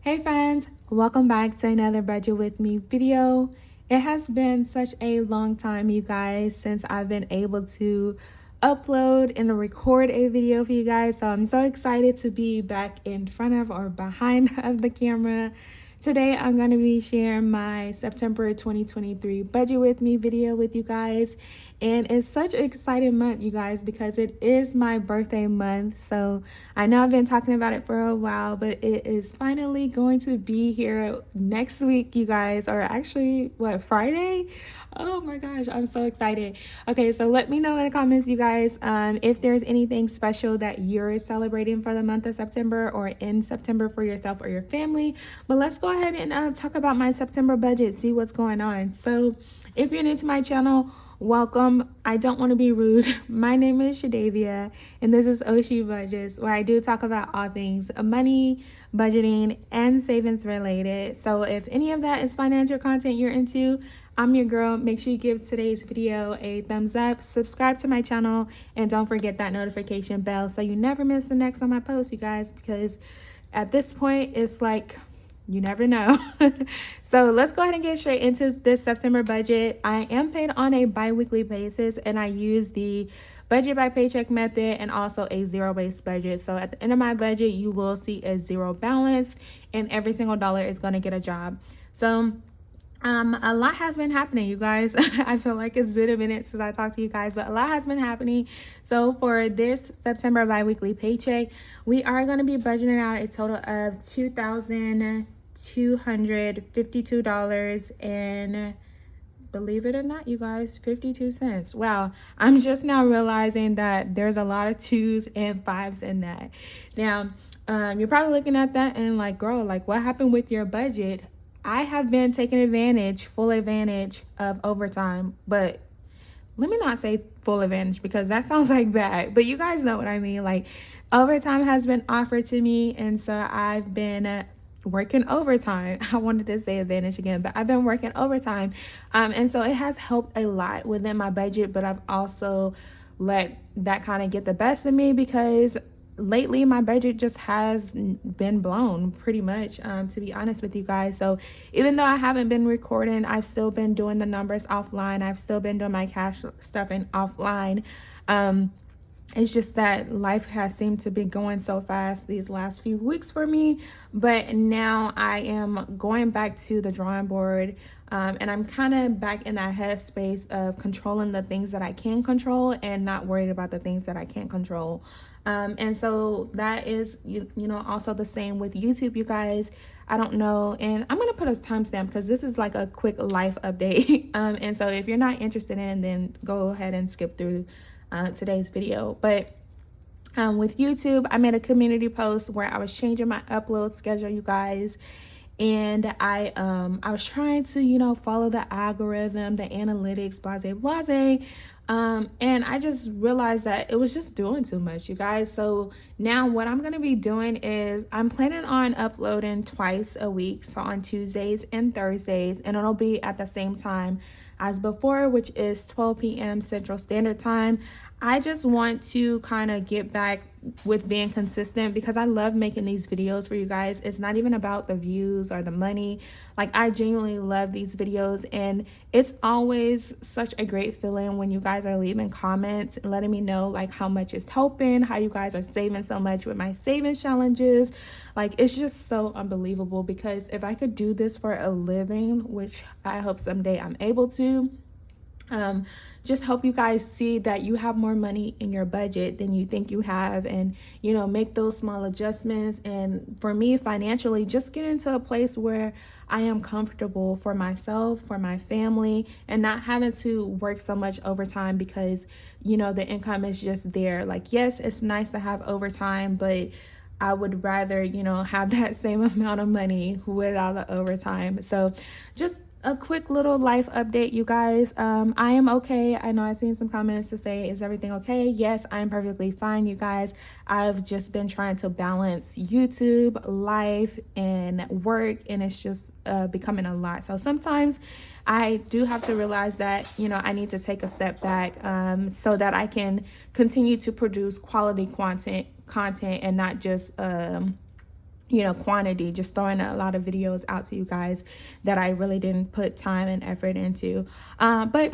Hey friends, welcome back to another Budget With Me video. It has been such a long time, you guys, since I've been able to upload and record a video for you guys. So I'm so excited to be back in front of or behind of the camera. Today I'm going to be sharing my September 2023 Budget With Me video with you guys. And it's such an exciting month, you guys, because it is my birthday month. So I know I've been talking about it for a while, but it is finally going to be here next week, you guys, or actually, what, Friday? Oh my gosh, I'm so excited. Okay, so let me know in the comments, you guys, if there's anything special that you're celebrating for the month of September or in September for yourself or your family. But let's go ahead and talk about my September budget, see what's going on. So if you're new to my channel, welcome. I don't want to be rude. My name is Shadavia, and this is Oshi Budgets, where I do talk about all things money, budgeting, and savings related. So if any of that is financial content you're into, I'm your girl. Make sure you give today's video a thumbs up, subscribe to my channel, and don't forget that notification bell so you never miss the next on my post, you guys, because at this point, it's like, you never know. So let's go ahead and get straight into this September budget. I am paid on a bi-weekly basis, and I use the budget by paycheck method and also a zero-based budget. So at the end of my budget, you will see a zero balance, and every single dollar is going to get a job. So a lot has been happening, you guys. I feel like it's been a minute since I talked to you guys, but a lot has been happening. So for this September bi-weekly paycheck, we are going to be budgeting out a total of $2,252 and, believe it or not, you guys, 52 cents. Wow, I'm just now realizing that there's a lot of twos and fives in that. Now, you're probably looking at that and like, girl, like what happened with your budget? I have been taking full advantage of overtime, but let me not say full advantage because that sounds like bad, but you guys know what I mean. Like overtime has been offered to me, and so I've been working overtime. I wanted to say advantage again, but I've been working overtime. And so it has helped a lot within my budget, but I've also let that kind of get the best of me because lately my budget just has been blown pretty much, to be honest with you guys. So even though I haven't been recording, I've still been doing the numbers offline. I've still been doing my cash stuffing offline. It's just that life has seemed to be going so fast these last few weeks for me, but now I am going back to the drawing board, and I'm kind of back in that headspace of controlling the things that I can control and not worried about the things that I can't control. And so that is, you know, also the same with YouTube, you guys. I don't know. And I'm going to put a timestamp because this is like a quick life update. And so if you're not interested in, then go ahead and skip through today's video. But with YouTube, I made a community post where I was changing my upload schedule, you guys. And I was trying to, you know, follow the algorithm, the analytics, blase. And I just realized that it was just doing too much, you guys. So now what I'm going to be doing is I'm planning on uploading twice a week. So on Tuesdays and Thursdays, and it'll be at the same time as before, which is 12 p.m. Central Standard Time. I just want to kind of get back with being consistent because I love making these videos for you guys. It's not even about the views or the money. Like, I genuinely love these videos, and it's always such a great feeling when you guys are leaving comments and letting me know like how much it's helping, how you guys are saving so much with my savings challenges. Like, it's just so unbelievable because if I could do this for a living, which I hope someday I'm able to, just help you guys see that you have more money in your budget than you think you have, and you know, make those small adjustments. And for me, financially, just get into a place where I am comfortable for myself, for my family, and not having to work so much overtime because, you know, the income is just there. Like, yes, it's nice to have overtime, but I would rather, you know, have that same amount of money without the overtime. So just a quick little life update, you guys. I am okay. I know I've seen some comments to say, is everything okay? Yes, I'm perfectly fine, you guys. I've just been trying to balance YouTube, life, and work, and it's just becoming a lot. So sometimes I do have to realize that, you know, I need to take a step back so that I can continue to produce quality content and not just quantity, just throwing a lot of videos out to you guys that I really didn't put time and effort into. But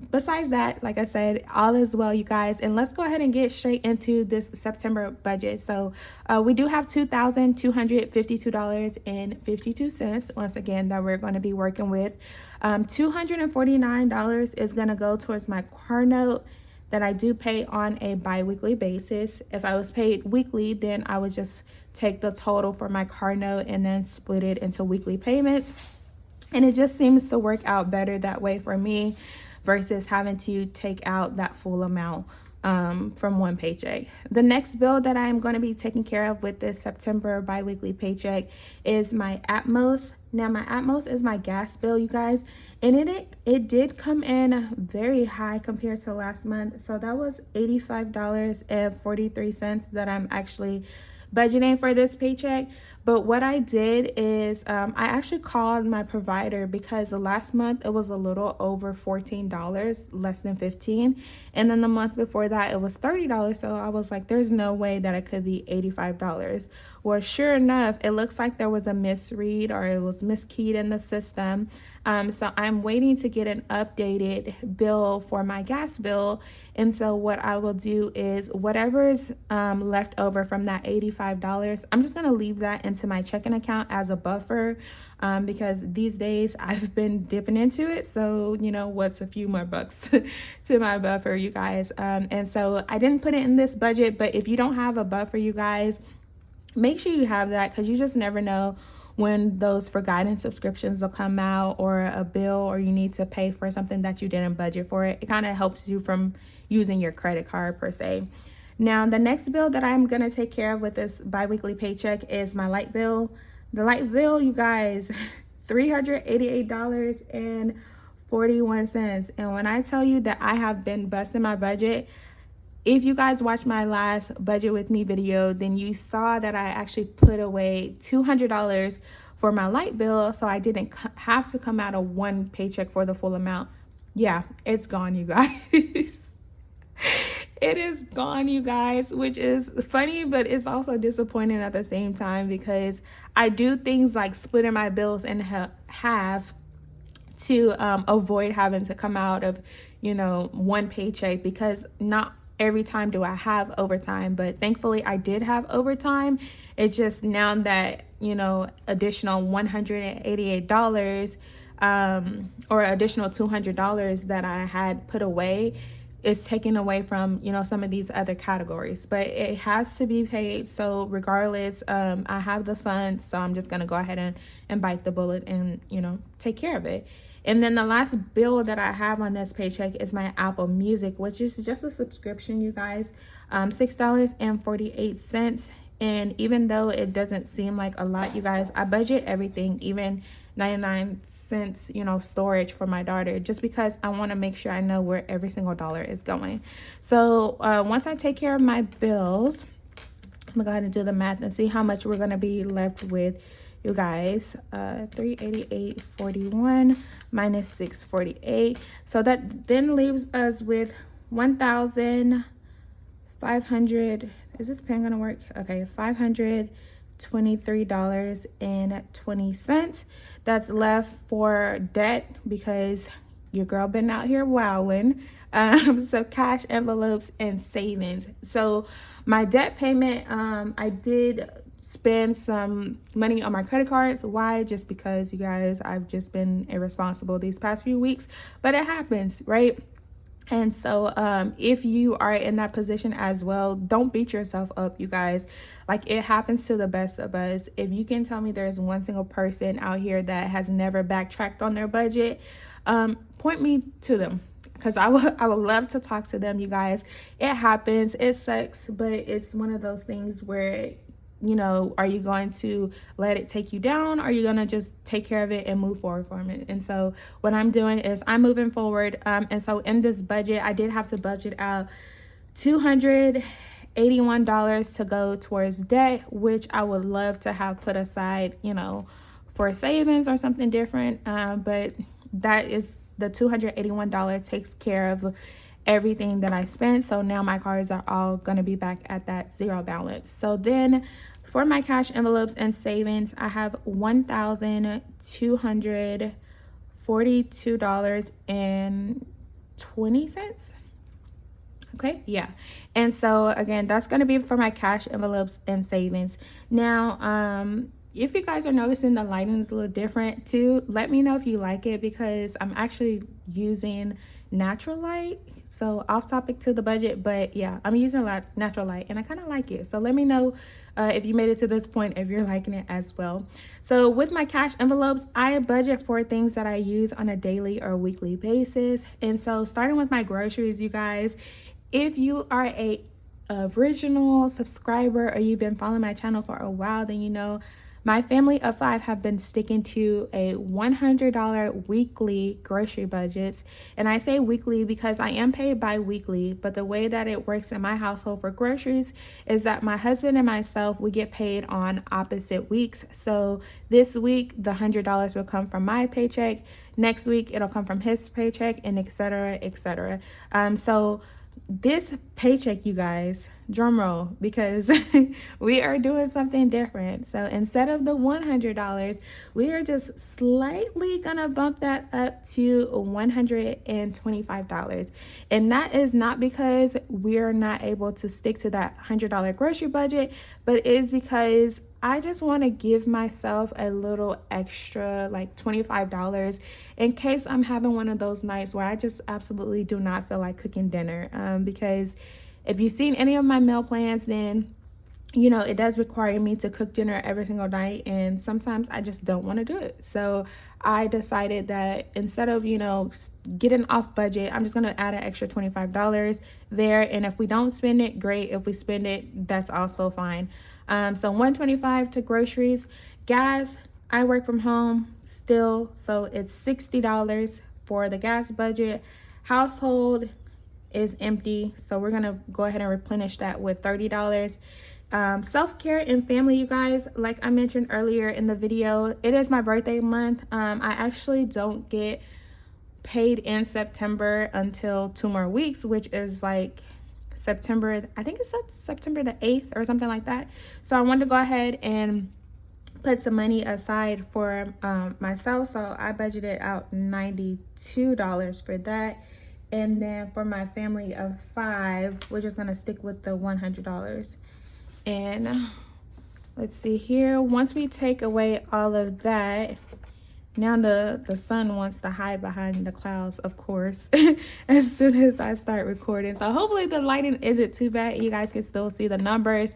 besides that, like I said, all is well, you guys. And let's go ahead and get straight into this September budget. So we do have $2,252.52 once again that we're going to be working with. $249 is going to go towards my car note that I do pay on a bi-weekly basis. If I was paid weekly, then I would just take the total for my car note and then split it into weekly payments. And it just seems to work out better that way for me versus having to take out that full amount from one paycheck. The next bill that I'm going to be taking care of with this September bi-weekly paycheck is my Atmos. Now my Atmos is my gas bill, you guys, and it did come in very high compared to last month. So that was $85.43 that I'm actually budgeting for this paycheck. But what I did is I actually called my provider because the last month it was a little over $14, less than 15, and then the month before that it was $30. So I was like, there's no way that it could be $85. Well, sure enough, it looks like there was a misread or it was miskeyed in the system. So I'm waiting to get an updated bill for my gas bill. And so what I will do is whatever's left over from that $85, I'm just going to leave that into my checking account as a buffer because these days I've been dipping into it. So, what's a few more bucks to my buffer, you guys? And so I didn't put it in this budget, but if you don't have a buffer, you guys, make sure you have that because you just never know when those forgotten subscriptions will come out or a bill or you need to pay for something that you didn't budget for. It kind of helps you from using your credit card per se. Now, the next bill that I'm going to take care of with this bi-weekly paycheck is my light bill. The light bill, you guys, $388.41. And when I tell you that I have been busting my budget, if you guys watched my last budget with me video, then you saw that I actually put away $200 for my light bill, so I didn't have to come out of one paycheck for the full amount. Yeah, it's gone, you guys. It is gone, you guys, which is funny, but it's also disappointing at the same time because I do things like splitting my bills in half to avoid having to come out of, one paycheck because not every time do I have overtime, but thankfully I did have overtime. It's just now that, additional $188 or additional $200 that I had put away is taken away from, some of these other categories, but it has to be paid. So regardless, I have the funds, so I'm just going to go ahead and bite the bullet and, take care of it. And then the last bill that I have on this paycheck is my Apple Music, which is just a subscription, you guys, $6.48. And even though it doesn't seem like a lot, you guys, I budget everything, even 99 cents, storage for my daughter, just because I want to make sure I know where every single dollar is going. So once I take care of my bills, I'm gonna go ahead and do the math and see how much we're gonna be left with, you guys. 388.41 minus 648, so that then leaves us with 1,500. Is this pen gonna work? Okay, $523.20 that's left for debt because your girl been out here wilding. So cash, envelopes, and savings. So my debt payment, I did spend some money on my credit cards. Why? Just because, you guys, I've just been irresponsible these past few weeks, but it happens, right? And so if you are in that position as well, don't beat yourself up, you guys. Like, it happens to the best of us. If you can tell me there's one single person out here that has never backtracked on their budget, point me to them, because I would love to talk to them, you guys. It happens, it sucks, but it's one of those things where, are you going to let it take you down, or are you going to just take care of it and move forward from it? And so what I'm doing is I'm moving forward. And so in this budget, I did have to budget out $281 to go towards debt, which I would love to have put aside, for savings or something different. But that is the $281 takes care of everything that I spent. So now my cards are all going to be back at that zero balance. So then for my cash envelopes and savings, I have $1,242.20. Okay, yeah. And so again, that's going to be for my cash envelopes and savings. Now, if you guys are noticing the lighting is a little different too, let me know if you like it, because I'm actually using natural light. So off topic to the budget, but yeah, I'm using a lot natural light and I kind of like it. So let me know if you made it to this point, if you're liking it as well. So with my cash envelopes, I budget for things that I use on a daily or weekly basis. And so starting with my groceries, you guys, if you are a original subscriber or you've been following my channel for a while, then you know my family of 5 have been sticking to a $100 weekly grocery budgets. And I say weekly because I am paid bi-weekly, but the way that it works in my household for groceries is that my husband and myself, we get paid on opposite weeks. So this week, the $100 will come from my paycheck. Next week, it'll come from his paycheck, and etc., etc. So this paycheck, you guys, drum roll, because we are doing something different. So instead of the $100, we are just slightly gonna bump that up to $125. And that is not because we're not able to stick to that $100 grocery budget, but it is because I just want to give myself a little extra, like $25, in case I'm having one of those nights where I just absolutely do not feel like cooking dinner. Because if you've seen any of my meal plans, then you know it does require me to cook dinner every single night, and sometimes I just don't want to do it. So I decided that instead of, you know, getting off budget, I'm just going to add an extra $25 there. And if we don't spend it, great. If we spend it, that's also fine. So $125 to groceries. Gas, I work from home still, so it's $60 for the gas budget. Household is empty, so we're gonna go ahead and replenish that with $30. Self-care and family, you guys, like I mentioned earlier in the video, it is my birthday month. I actually don't get paid in September until 2 more weeks, which is like September, I think it's September the 8th or something like that. So I wanted to go ahead and put some money aside for myself. So I budgeted out $92 for that. And then for my family of 5, we're just gonna stick with the $100. And let's see here, once we take away all of that, now the sun wants to hide behind the clouds, of course, as soon as I start recording. So hopefully the lighting isn't too bad. You guys can still see the numbers.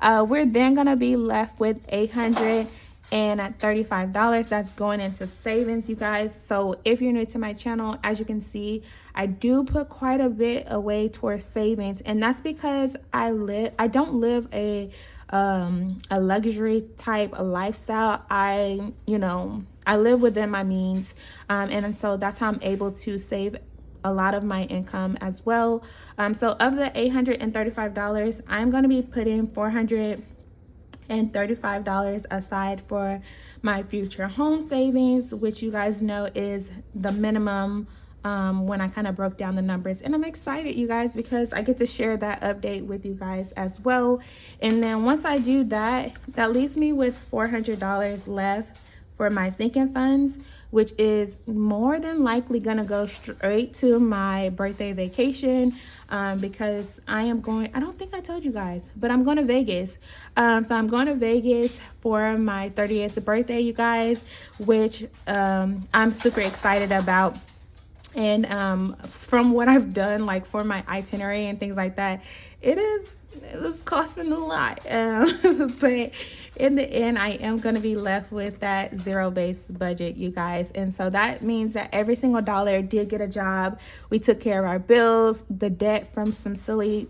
We're then going to be left with $835. That's going into savings, you guys. So if you're new to my channel, as you can see, I do put quite a bit away towards savings. And that's because I don't live a luxury type of lifestyle. I live within my means, and so that's how I'm able to save a lot of my income as well. So of the $835, I'm going to be putting $435 aside for my future home savings, which you guys know is the minimum when I kind of broke down the numbers. And I'm excited, you guys, because I get to share that update with you guys as well. And then once I do that, that leaves me with $400 left for my sinking funds, which is more than likely gonna go straight to my birthday vacation, because I don't think I told you guys, but I'm going to Vegas. So I'm going to Vegas for my 30th birthday, you guys, which I'm super excited about. And from what I've done, like for my itinerary and things like that, it's costing a lot. But in the end, I am going to be left with that zero-based budget, you guys. And so that means that every single dollar did get a job. We took care of our bills, the debt from some silly,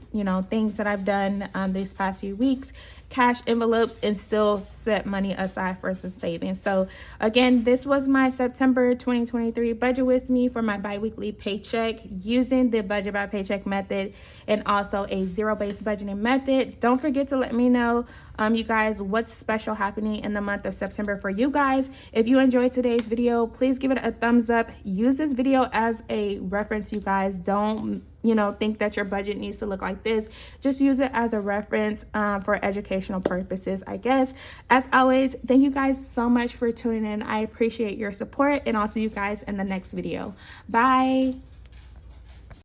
things that I've done these past few weeks, cash envelopes, and still set money aside for some savings. So again, this was my September 2023 budget with me for my bi-weekly paycheck using the budget by paycheck method and also a zero-based budgeting method. Don't forget to let me know, you guys, what's special happening in the month of September for you guys. If you enjoyed today's video, please give it a thumbs up. Use this video as a reference, you guys. Don't think that your budget needs to look like this. Just use it as a reference for educational purposes, I guess. As always, thank you guys so much for tuning in. I appreciate your support, and I'll see you guys in the next video. Bye.